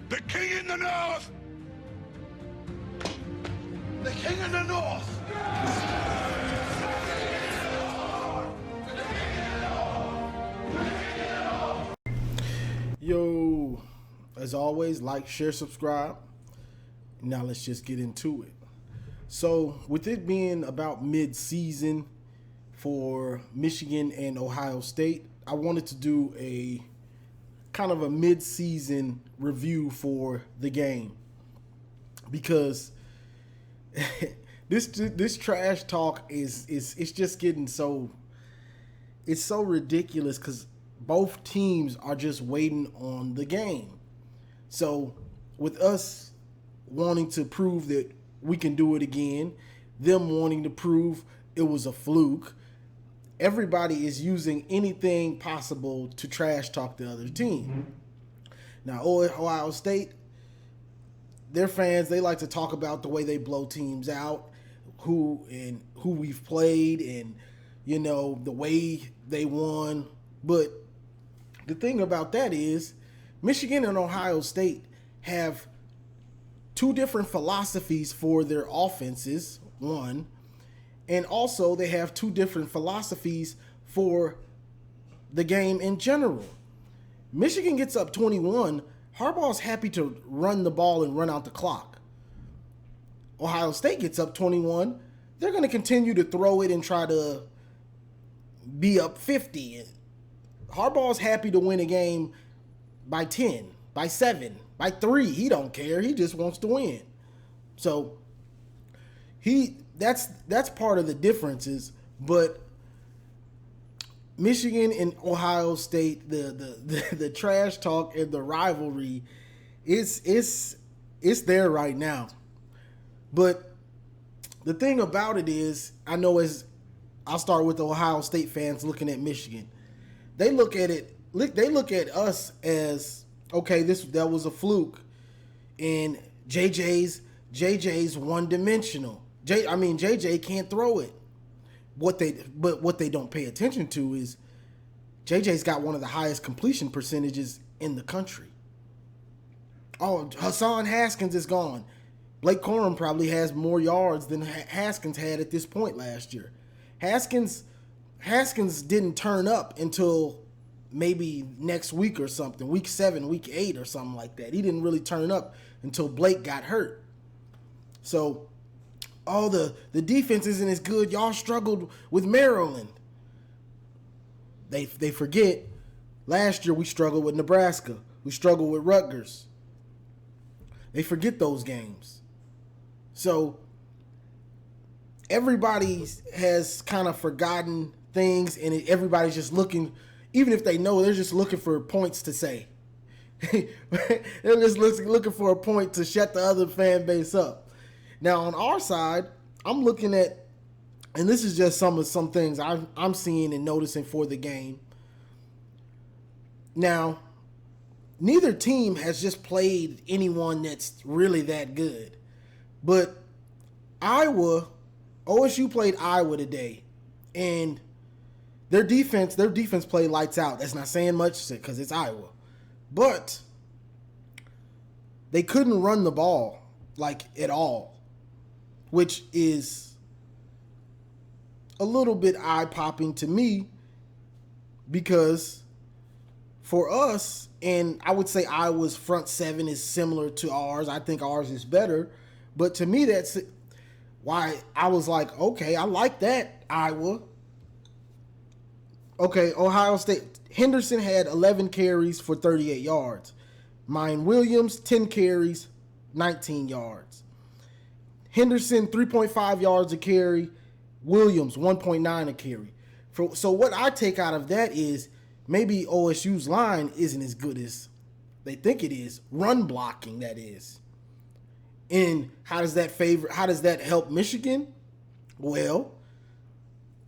The king in the north! The king in the north! Yo, as always, like, share, subscribe. Now let's just get into it. So, with it being about mid-season for Michigan and Ohio State, I wanted to do a kind of a mid-season review for the game because this trash talk is it's just getting so ridiculous because both teams are just waiting on the game. So with us wanting to prove that we can do it again, them wanting to prove it was a fluke, everybody is using anything possible to trash talk the other team. Now, Ohio State, their fans, they like to talk about the way they blow teams out, who we've played, and the way they won. But the thing about that is Michigan and Ohio State have two different philosophies for their offenses, one, and also they have two different philosophies for the game in general. Michigan gets up 21. Harbaugh's happy to run the ball and run out the clock. Ohio State gets up 21. They're going to continue to throw it and try to be up 50. Harbaugh's happy to win a game by 10, by 7, by 3. He don't care. He just wants to win. So that's part of the differences. But Michigan and Ohio State, the trash talk and the rivalry, it's there right now. But the thing about it is, I know I'll start with the Ohio State fans looking at Michigan. They look at us as, okay, that was a fluke, and JJ's one dimensional. JJ can't throw it. What they don't pay attention to is JJ's got one of the highest completion percentages in the country. Oh, Hassan Haskins is gone. Blake Corum probably has more yards than Haskins had at this point last year. Haskins didn't turn up until maybe next week or something, week 7, week 8 or something like that. He didn't really turn up until Blake got hurt. So the defense isn't as good. Y'all struggled with Maryland. They forget last year we struggled with Nebraska. We struggled with Rutgers. They forget those games. So everybody has kind of forgotten things, and everybody's just looking, even if they know, they're just looking for points to say. They're just looking for a point to shut the other fan base up. Now, on our side, I'm looking at, and this is just some things I'm seeing and noticing for the game. Now, neither team has just played anyone that's really that good. But OSU played Iowa today, and their defense played lights out. That's not saying much because it's Iowa. But they couldn't run the ball at all, which is a little bit eye-popping to me because for us, and I would say Iowa's front seven is similar to ours. I think ours is better. But to me, that's why I was like, okay, I like that, Iowa. Okay, Ohio State. Henderson had 11 carries for 38 yards. Mine Williams, 10 carries, 19 yards. Henderson, 3.5 yards a carry. Williams, 1.9 a carry. So what I take out of that is maybe OSU's line isn't as good as they think it is. Run blocking, that is. And how does that help Michigan? Well,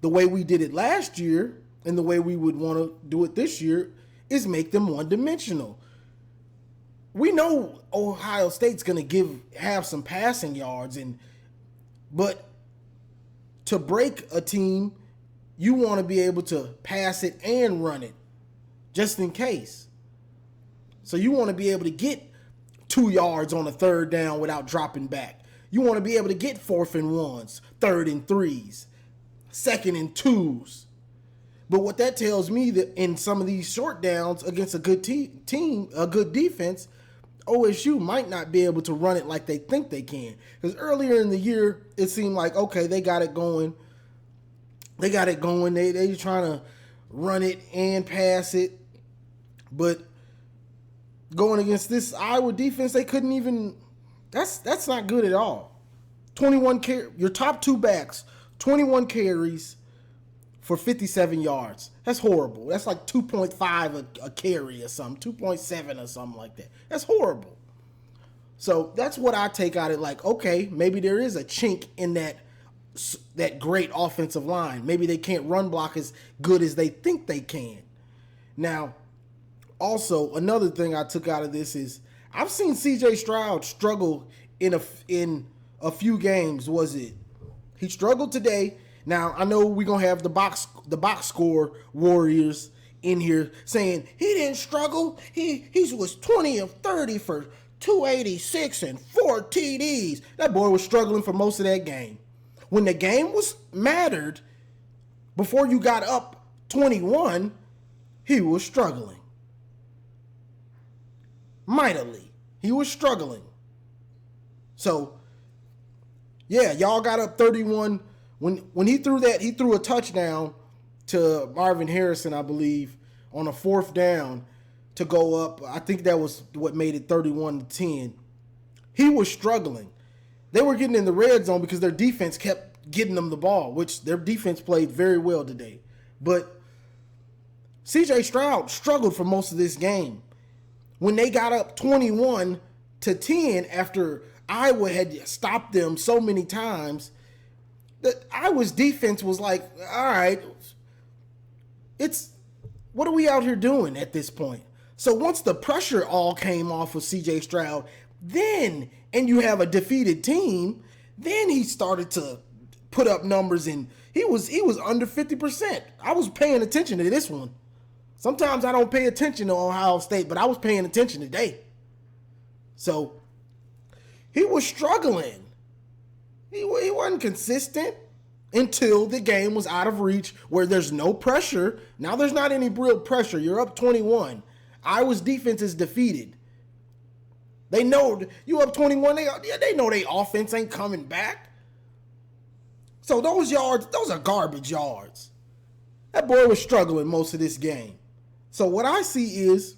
the way we did it last year and the way we would want to do it this year is make them one-dimensional. We know Ohio State's going to have some passing yards, but to break a team, you want to be able to pass it and run it just in case. So you want to be able to get 2 yards on a third down without dropping back. You want to be able to get 4th and 1s, 3rd and 3s, 2nd and 2s. But what that tells me that in some of these short downs against a good team, a good defense, OSU might not be able to run it like they think they can. Because earlier in the year, it seemed like, okay, they got it going. They trying to run it and pass it. But going against this Iowa defense, they couldn't even. That's not good at all. 21 your top 2 backs, 21 carries for 57 yards. That's horrible. That's like 2.5 a carry or something, 2.7 or something like that. That's horrible. So that's what I take out of it. Like, okay, maybe there is a chink in that great offensive line. Maybe they can't run block as good as they think they can. Now, also, another thing I took out of this is I've seen C.J. Stroud struggle in a few games. He struggled today. Now, I know we're going to have the box score warriors in here saying he didn't struggle. He was 20 of 30 for 286 and 4 TDs. That boy was struggling for most of that game. When the game was mattered, before you got up 21, he was struggling. Mightily. He was struggling. So, yeah, y'all got up 31. When he threw that, he threw a touchdown to Marvin Harrison, I believe, on a 4th down to go up. I think that was what made it 31-10. He was struggling. They were getting in the red zone because their defense kept getting them the ball, which their defense played very well today. But C.J. Stroud struggled for most of this game. When they got up 21-10 after Iowa had stopped them so many times, Iowa's defense was like, all right, what are we out here doing at this point? So once the pressure all came off of C.J. Stroud, and you have a defeated team, then he started to put up numbers, and he was under 50%. I was paying attention to this one. Sometimes I don't pay attention to Ohio State, but I was paying attention today. So he was struggling. He wasn't consistent until the game was out of reach where there's no pressure. Now there's not any real pressure. You're up 21. Iowa's defense is defeated. They know you up 21. They know their offense ain't coming back. So those are garbage yards. That boy was struggling most of this game. So what I see is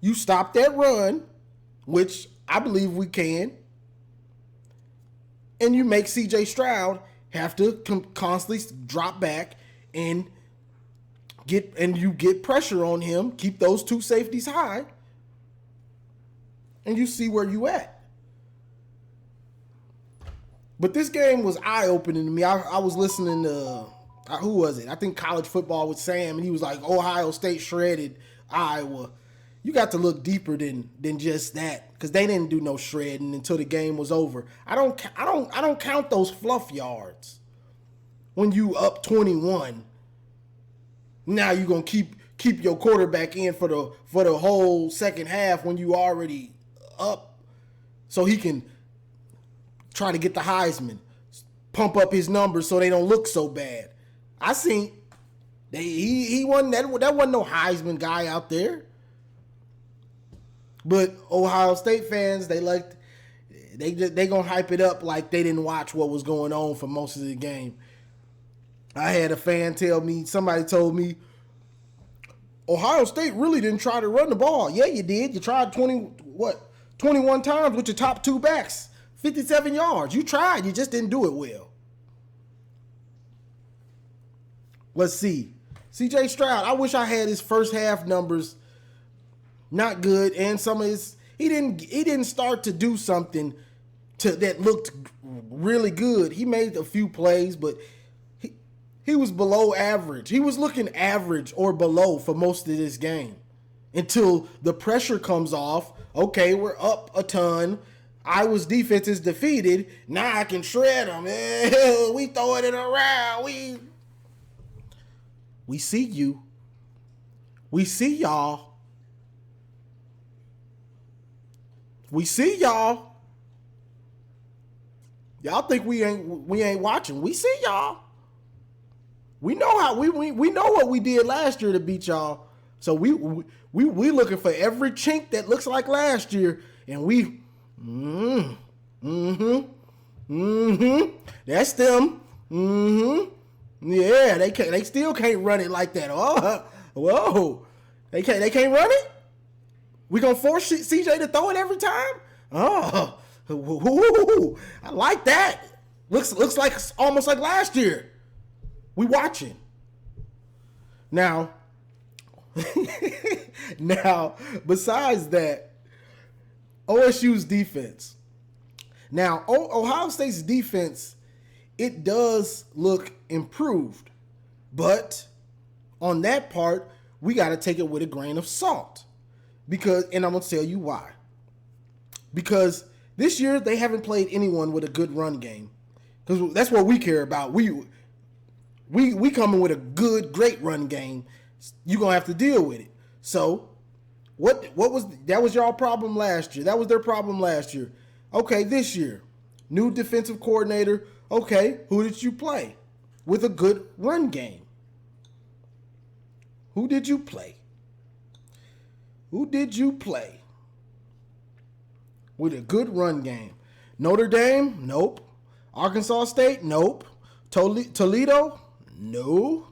you stop that run, which I believe we can, and you make C.J. Stroud have to constantly drop back and you get pressure on him, keep those 2 safeties high, and you see where you at. But this game was eye-opening to me. I was listening to, who was it? I think College Football with Sam, and he was like, Ohio State shredded Iowa. You got to look deeper than just that, because they didn't do no shredding until the game was over. I don't count those fluff yards. When you up 21, now you're gonna keep your quarterback in for the whole second half when you already up, so he can try to get the Heisman, pump up his numbers so they don't look so bad. I seen he wasn't that wasn't no Heisman guy out there. But Ohio State fans, they gonna hype it up like they didn't watch what was going on for most of the game. I had a fan somebody told me, Ohio State really didn't try to run the ball. Yeah, you did. You tried 21 times with your top 2 backs, 57 yards. You tried, you just didn't do it well. Let's see. C.J. Stroud, I wish I had his first half numbers. Not good, and some of his he didn't start to do something that looked really good. He made a few plays, but he was below average. He was looking average or below for most of this game until the pressure comes off. Okay, we're up a ton. Iowa's defense is defeated. Now I can shred them. We throwing it around. We see you. We see y'all. We see y'all. Y'all think we ain't watching. We see y'all. We know how we know what we did last year to beat y'all. So we looking for every chink that looks like last year, and we that's them. Yeah, they still can't run it like that. Oh, whoa. They can't run it? We gonna force CJ to throw it every time? Oh, I like that. Looks like almost like last year. We watching. Now, besides that, OSU's defense. Now, Ohio State's defense, it does look improved. But on that part, we got to take it with a grain of salt. And I'm going to tell you why. Because this year, they haven't played anyone with a good run game. Because that's what we care about. We coming with a great run game. You're going to have to deal with it. So, that was y'all problem last year. That was their problem last year. Okay, this year, new defensive coordinator. Okay, who did you play with a good run game? Who did you play? With a good run game? Notre Dame? Nope. Arkansas State? Nope. Toledo? No.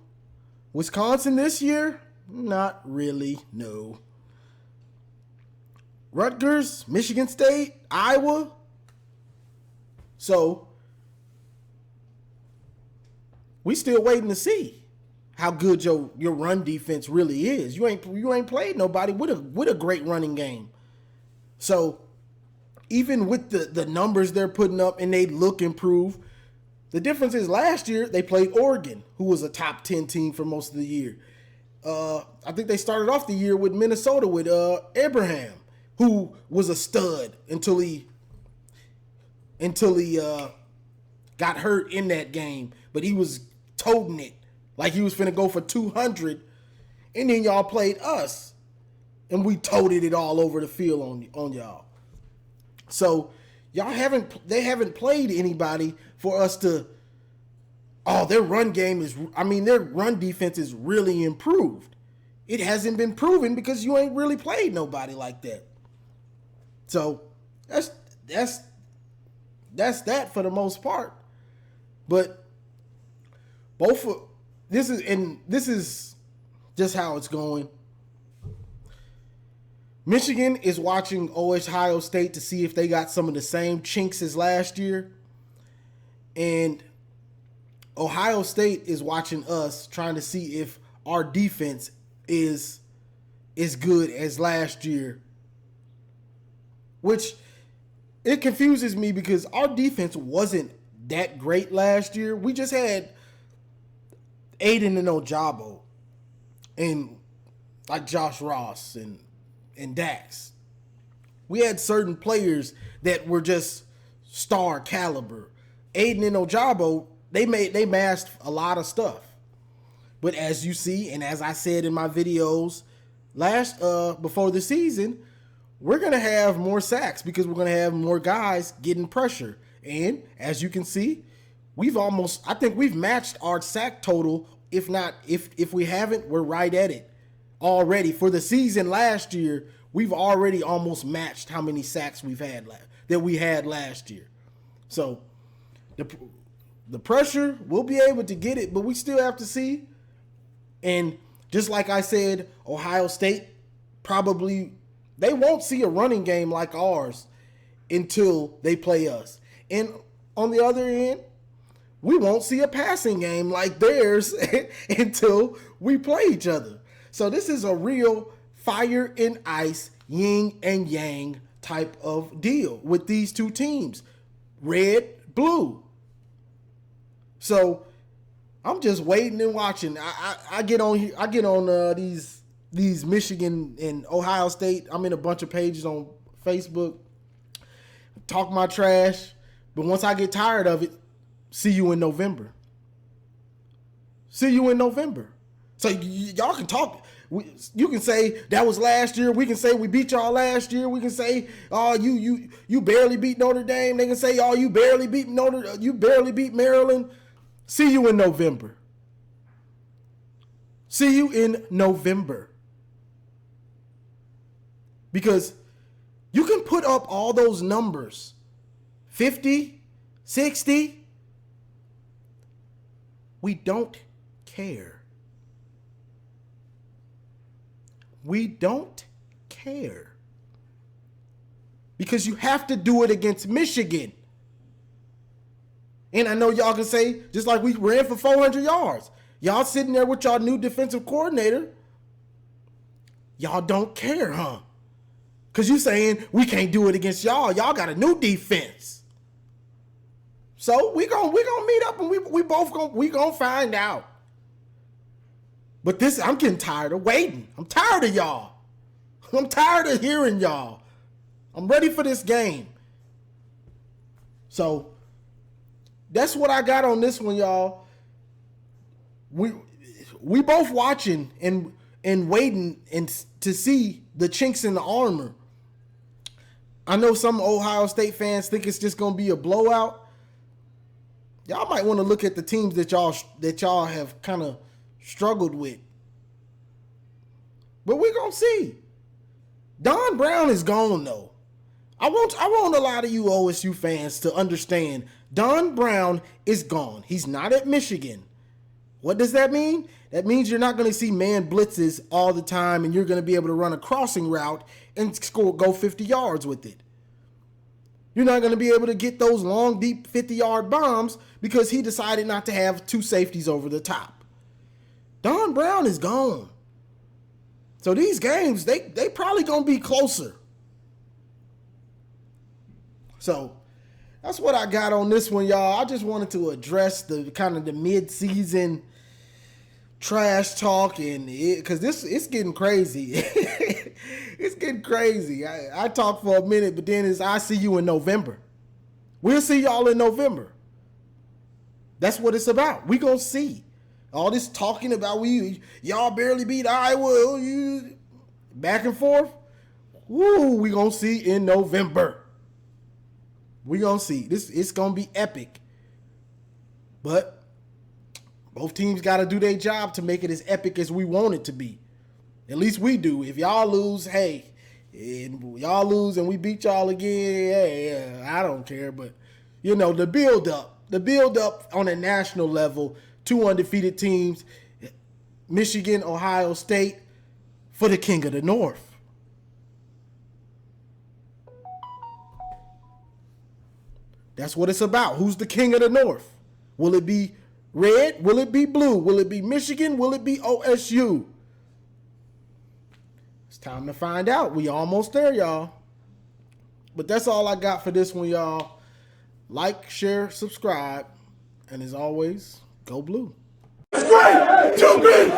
Wisconsin this year? Not really, no. Rutgers? Michigan State? Iowa? So, we still waiting to see how good your run defense really is. You ain't played nobody with a great running game. So, even with the numbers they're putting up and they look improved, the difference is last year they played Oregon, who was a top 10 team for most of the year. I think they started off the year with Minnesota with Abraham, who was a stud until he got hurt in that game. But he was toting it like he was finna go for 200. And then y'all played us, and we toted it all over the field on y'all. So they haven't played anybody for us to. Oh, their run defense is really improved. It hasn't been proven because you ain't really played nobody like that. So that's that for the most part. But this is just how it's going. Michigan is watching Ohio State to see if they got some of the same chinks as last year. And Ohio State is watching us, trying to see if our defense is as good as last year. Which, it confuses me because our defense wasn't that great last year. We just had Aiden and Ojabo and like Josh Ross and Dax. We had certain players that were just star caliber. Aiden and Ojabo, they masked a lot of stuff. But as you see, and as I said in my videos before the season, we're going to have more sacks because we're going to have more guys getting pressure. And as you can see, I think we've matched our sack total. If not, if we haven't, we're right at it already. For the season last year, we've already almost matched how many sacks we had last year. So the pressure, we'll be able to get it, but we still have to see. And just like I said, Ohio State they won't see a running game like ours until they play us. And on the other end, we won't see a passing game like theirs until we play each other. So this is a real fire and ice, yin and yang type of deal with these two teams. Red, blue. So I'm just waiting and watching. I get on here. I get on these Michigan and Ohio State. I'm in a bunch of pages on Facebook. Talk my trash, but once I get tired of it, see you in November. So y'all can talk. You can say that was last year. We can say we beat y'all last year. We can say, oh, you barely beat Notre Dame. They can say, oh, you barely beat Maryland. See you in November. See you in November. Because you can put up all those numbers, 50, 60. We don't care. We don't care. Because you have to do it against Michigan. And I know y'all can say, just like we ran for 400 yards. Y'all sitting there with y'all new defensive coordinator. Y'all don't care, huh? Because you saying we can't do it against y'all. Y'all got a new defense. So we gonna meet up and we gonna find out. But I'm getting tired of waiting. I'm tired of y'all. I'm tired of hearing y'all. I'm ready for this game. So that's what I got on this one, y'all. We both watching and waiting to see the chinks in the armor. I know some Ohio State fans think it's just gonna be a blowout. Y'all might want to look at the teams that y'all have kind of struggled with. But we're gonna see. Don Brown is gone though. I want a lot of you OSU fans to understand Don Brown is gone. He's not at Michigan. What does that mean? That means you're not going to see man blitzes all the time and you're going to be able to run a crossing route and go 50 yards with it. You're not going to be able to get those long, deep 50-yard bombs because he decided not to have two safeties over the top. Don Brown is gone. So these games, they probably going to be closer. So that's what I got on this one, y'all. I just wanted to address the kind of the mid-season trash talk because it's getting crazy. It's getting crazy. I talk for a minute, but then I see you in November. We'll see y'all in November. That's what it's about. We gonna see. All this talking about y'all barely beat Iowa, you back and forth. Woo, we gonna see in November. We gonna see. It's gonna be epic. But both teams gotta do their job to make it as epic as we want it to be. At least we do. If y'all lose, hey, and y'all lose and we beat y'all again, hey, I don't care. But the build up on a national level, two undefeated teams, Michigan, Ohio State, for the King of the North. That's what it's about. Who's the King of the North? Will it be red? Will it be blue? Will it be Michigan? Will it be OSU? It's time to find out. We almost there, y'all. But that's all I got for this one, y'all. Like, share, subscribe. And as always, go blue. It's great! Too big!